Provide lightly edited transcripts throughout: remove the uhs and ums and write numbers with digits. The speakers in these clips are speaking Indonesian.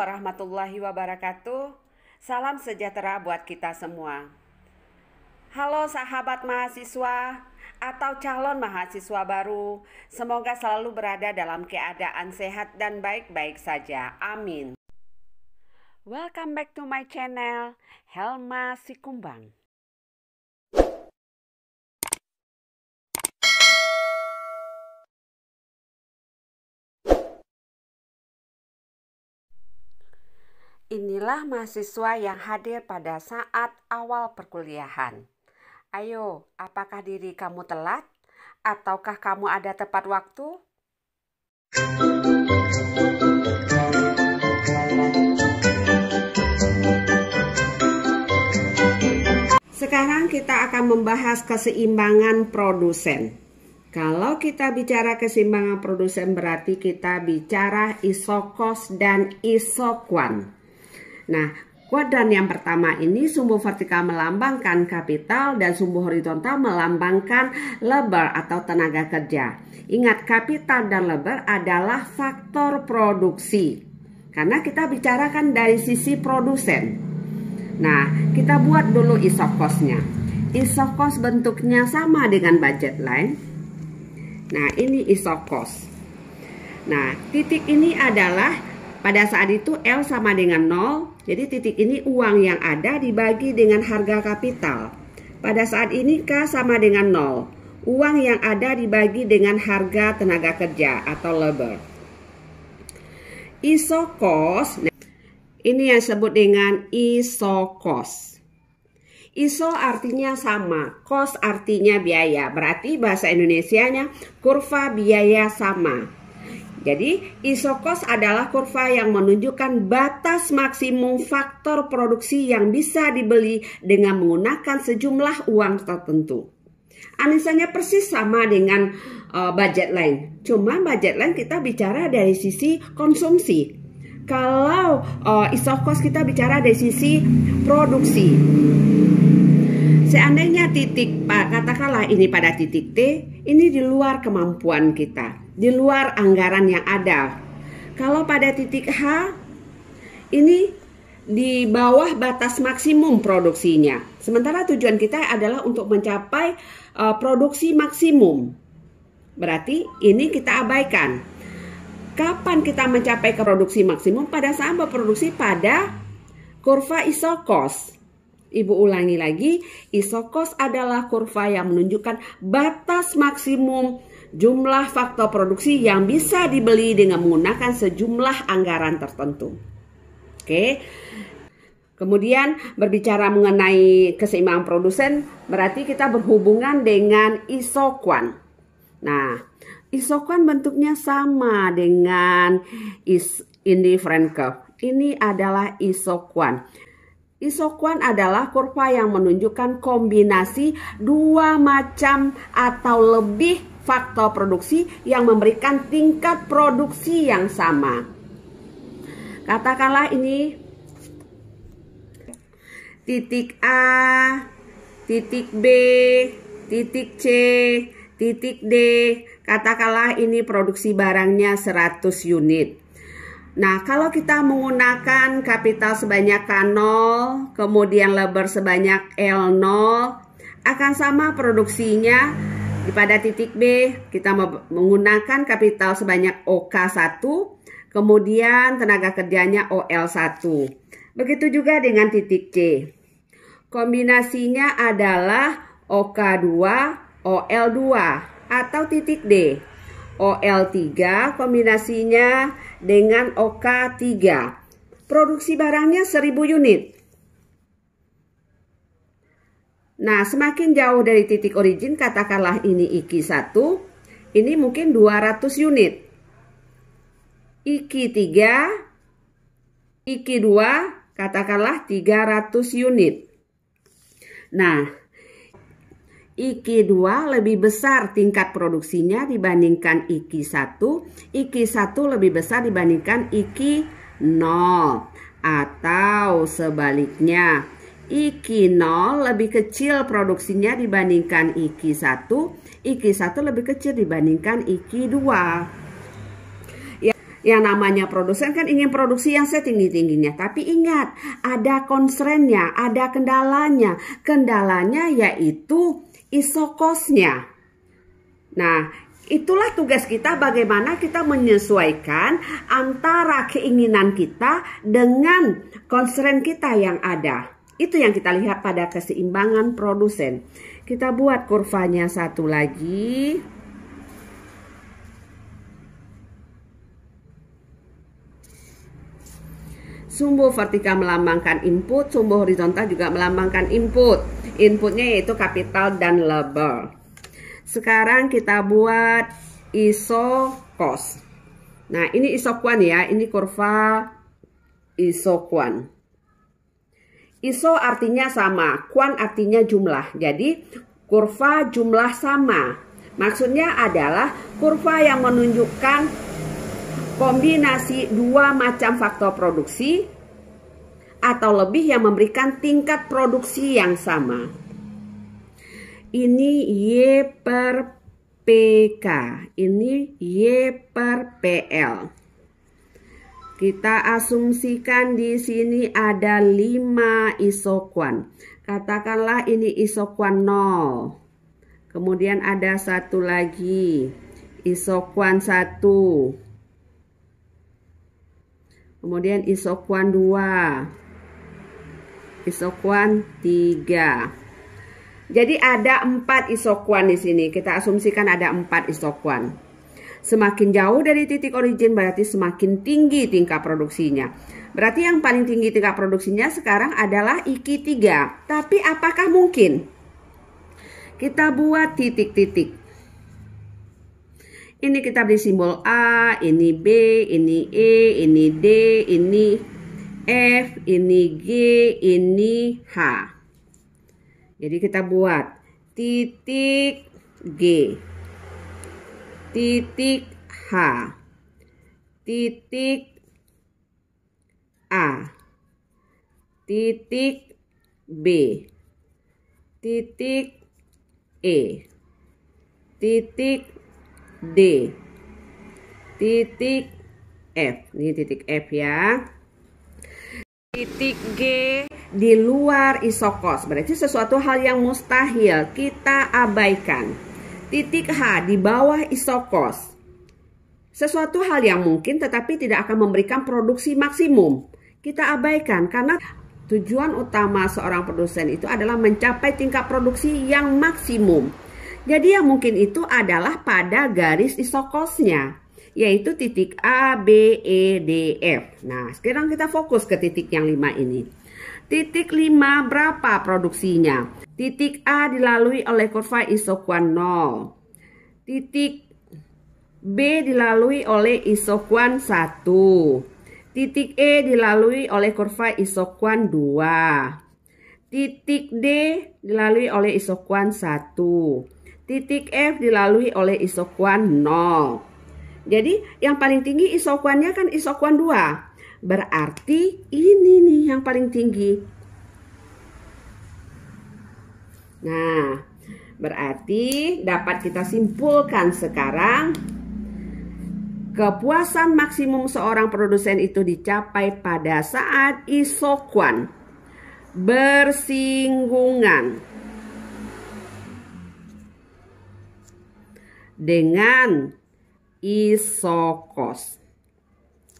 warahmatullahi wabarakatuh. Salam sejahtera buat kita semua. Halo sahabat mahasiswa atau calon mahasiswa baru. Semoga selalu berada dalam keadaan sehat dan baik-baik saja. Amin. Welcome back to my channel, Helma Sikumbang. Inilah mahasiswa yang hadir pada saat awal perkuliahan. Ayo, apakah diri kamu telat? Ataukah kamu ada tepat waktu? Sekarang kita akan membahas keseimbangan produsen. Kalau kita bicara keseimbangan produsen berarti kita bicara isokos dan isokuan. Nah, kuadran yang pertama ini sumbu vertikal melambangkan kapital dan sumbu horizontal melambangkan labor atau tenaga kerja. Ingat, kapital dan labor adalah faktor produksi. Karena kita bicarakan dari sisi produsen. Nah, kita buat dulu isokosnya. Isokos bentuknya sama dengan budget line. Nah, ini isokos. Nah, titik ini adalah pada saat itu L sama dengan 0, jadi titik ini uang yang ada dibagi dengan harga kapital. Pada saat ini K sama dengan 0, uang yang ada dibagi dengan harga tenaga kerja atau labor. Isokos, ini yang disebut dengan isokos. Iso artinya sama, kos artinya biaya, berarti bahasa Indonesianya kurva biaya sama. Jadi, isokos adalah kurva yang menunjukkan batas maksimum faktor produksi yang bisa dibeli dengan menggunakan sejumlah uang tertentu. Misalnya persis sama dengan budget line. Cuma budget line kita bicara dari sisi konsumsi. Kalau isokos kita bicara dari sisi produksi. Seandainya titik, katakanlah ini pada titik T, ini di luar kemampuan kita, di luar anggaran yang ada. Kalau pada titik H, ini di bawah batas maksimum produksinya. Sementara tujuan kita adalah untuk mencapai produksi maksimum. Berarti ini kita abaikan. Kapan kita mencapai ke produksi maksimum? Pada saat berproduksi pada kurva isokos. Ibu ulangi lagi, isokos adalah kurva yang menunjukkan batas maksimum jumlah faktor produksi yang bisa dibeli dengan menggunakan sejumlah anggaran tertentu. Oke. Kemudian berbicara mengenai keseimbangan produsen, berarti kita berhubungan dengan isokuan. Nah, isokuan bentuknya sama dengan indifferent curve. Ini adalah isokuan. Isokuan adalah kurva yang menunjukkan kombinasi dua macam atau lebih faktor produksi yang memberikan tingkat produksi yang sama. Katakanlah ini titik A, titik B, titik C, titik D. Katakanlah ini produksi barangnya 100 unit. Nah, kalau kita menggunakan kapital sebanyak K0, kemudian labor sebanyak L0, akan sama produksinya. Pada titik B, kita menggunakan kapital sebanyak OK1, kemudian tenaga kerjanya OL1. Begitu juga dengan titik C. Kombinasinya adalah OK2, OL2, atau titik D. OL3 kombinasinya dengan OK3. Produksi barangnya 1000 unit. Nah, semakin jauh dari titik origin, katakanlah ini IQ1, ini mungkin 200 unit. IQ3, IQ2, katakanlah 300 unit. Nah, IQ2 lebih besar tingkat produksinya dibandingkan IQ1. IQ1 lebih besar dibandingkan IQ0. Atau sebaliknya, IQ0 lebih kecil produksinya dibandingkan IQ1. IQ1 lebih kecil dibandingkan IQ2. Yang namanya produsen kan ingin produksi yang setinggi-tingginya. Tapi ingat, ada constraint-nya, ada kendalanya. Kendalanya yaitu isokosnya. Nah, itulah tugas kita, bagaimana kita menyesuaikan antara keinginan kita dengan constraint kita yang ada. Itu yang kita lihat pada keseimbangan produsen. Kita buat kurvanya satu lagi. Sumbu vertikal melambangkan input, sumbu horizontal juga melambangkan input. Inputnya yaitu kapital dan labor. Sekarang kita buat isokos. Nah, ini isokuan ya, ini kurva isokuan. Iso artinya sama, kuan artinya jumlah. Jadi kurva jumlah sama. Maksudnya adalah kurva yang menunjukkan kombinasi dua macam faktor produksi atau lebih yang memberikan tingkat produksi yang sama. Ini Y per PK, ini Y per PL. Kita asumsikan di sini ada 5 isokuan. Katakanlah ini isokuan 0. Kemudian ada satu lagi, isokuan 1. Kemudian isokuan 2, isokuan 3. Jadi ada 4 isokuan di sini. Kita asumsikan ada 4 isokuan. Semakin jauh dari titik origin berarti semakin tinggi tingkat produksinya. Berarti yang paling tinggi tingkat produksinya sekarang adalah IQ 3. Tapi apakah mungkin? Kita buat titik-titik. Ini kita beri simbol A, ini B, ini E, ini D, ini F, ini G, ini H. Jadi kita buat titik G, titik H, titik A, titik B, titik E, titik D, titik F. Ini titik F ya. Titik G di luar isokos, berarti sesuatu hal yang mustahil, kita abaikan. Titik H di bawah isokos, sesuatu hal yang mungkin tetapi tidak akan memberikan produksi maksimum, kita abaikan. Karena tujuan utama seorang produsen itu adalah mencapai tingkat produksi yang maksimum. Jadi yang mungkin itu adalah pada garis isokosnya, yaitu titik A, B, E, D, F. Nah, sekarang kita fokus ke titik yang 5 ini. Titik 5 berapa produksinya? Titik A dilalui oleh kurva isokuan 0. Titik B dilalui oleh isokuan 1. Titik E dilalui oleh kurva isokuan 2. Titik D dilalui oleh isokuan 1. Titik F dilalui oleh isokuan 0. Jadi yang paling tinggi isokuannya kan isokuan 2. Berarti ini nih yang paling tinggi. Nah, berarti dapat kita simpulkan sekarang, kepuasan maksimum seorang produsen itu dicapai pada saat isokuan bersinggungan dengan isokos.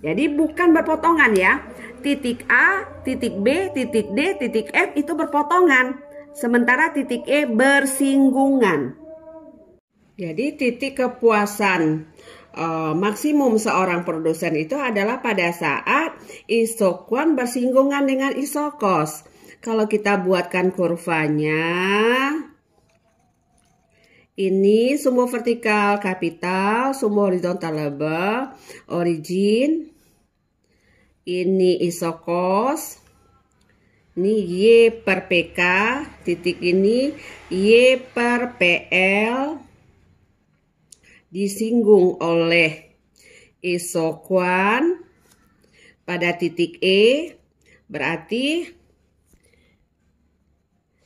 Jadi bukan berpotongan ya. Titik A, titik B, titik D, titik F itu berpotongan. Sementara titik E bersinggungan. Jadi titik kepuasan maksimum seorang produsen itu adalah pada saat isokuan bersinggungan dengan isokos. Kalau kita buatkan kurvanya, ini sumbu vertikal kapital, sumbu horizontal labor, origin. Ini isokos. Ini Y per PK, titik ini Y per PL disinggung oleh isokuan pada titik E, berarti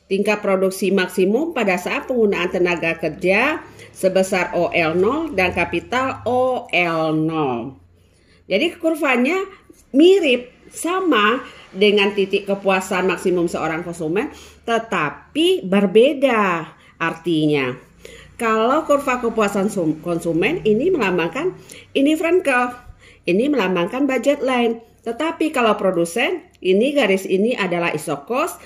tingkat produksi maksimum pada saat penggunaan tenaga kerja sebesar OL0 dan kapital OL0. Jadi kurvanya mirip sama dengan titik kepuasan maksimum seorang konsumen, tetapi berbeda artinya. Kalau kurva kepuasan konsumen ini melambangkan indifferent curve, ini melambangkan budget line. Tetapi kalau produsen, ini garis ini adalah iso cost,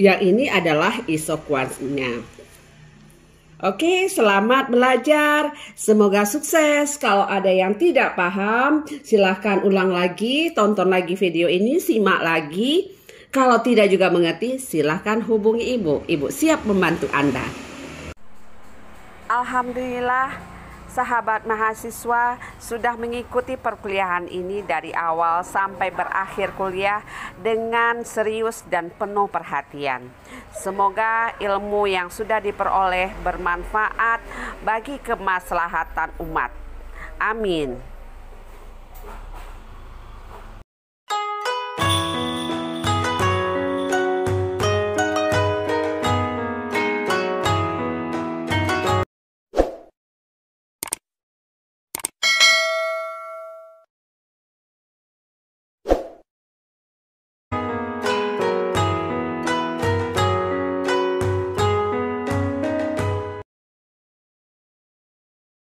yang ini adalah iso quantnya. Oke, selamat belajar. Semoga sukses. Kalau ada yang tidak paham, silahkan ulang lagi, tonton lagi video ini, simak lagi. Kalau tidak juga mengerti, silahkan hubungi Ibu. Ibu siap membantu Anda. Alhamdulillah, sahabat mahasiswa sudah mengikuti perkuliahan ini dari awal sampai berakhir kuliah dengan serius dan penuh perhatian. Semoga ilmu yang sudah diperoleh bermanfaat bagi kemaslahatan umat. Amin.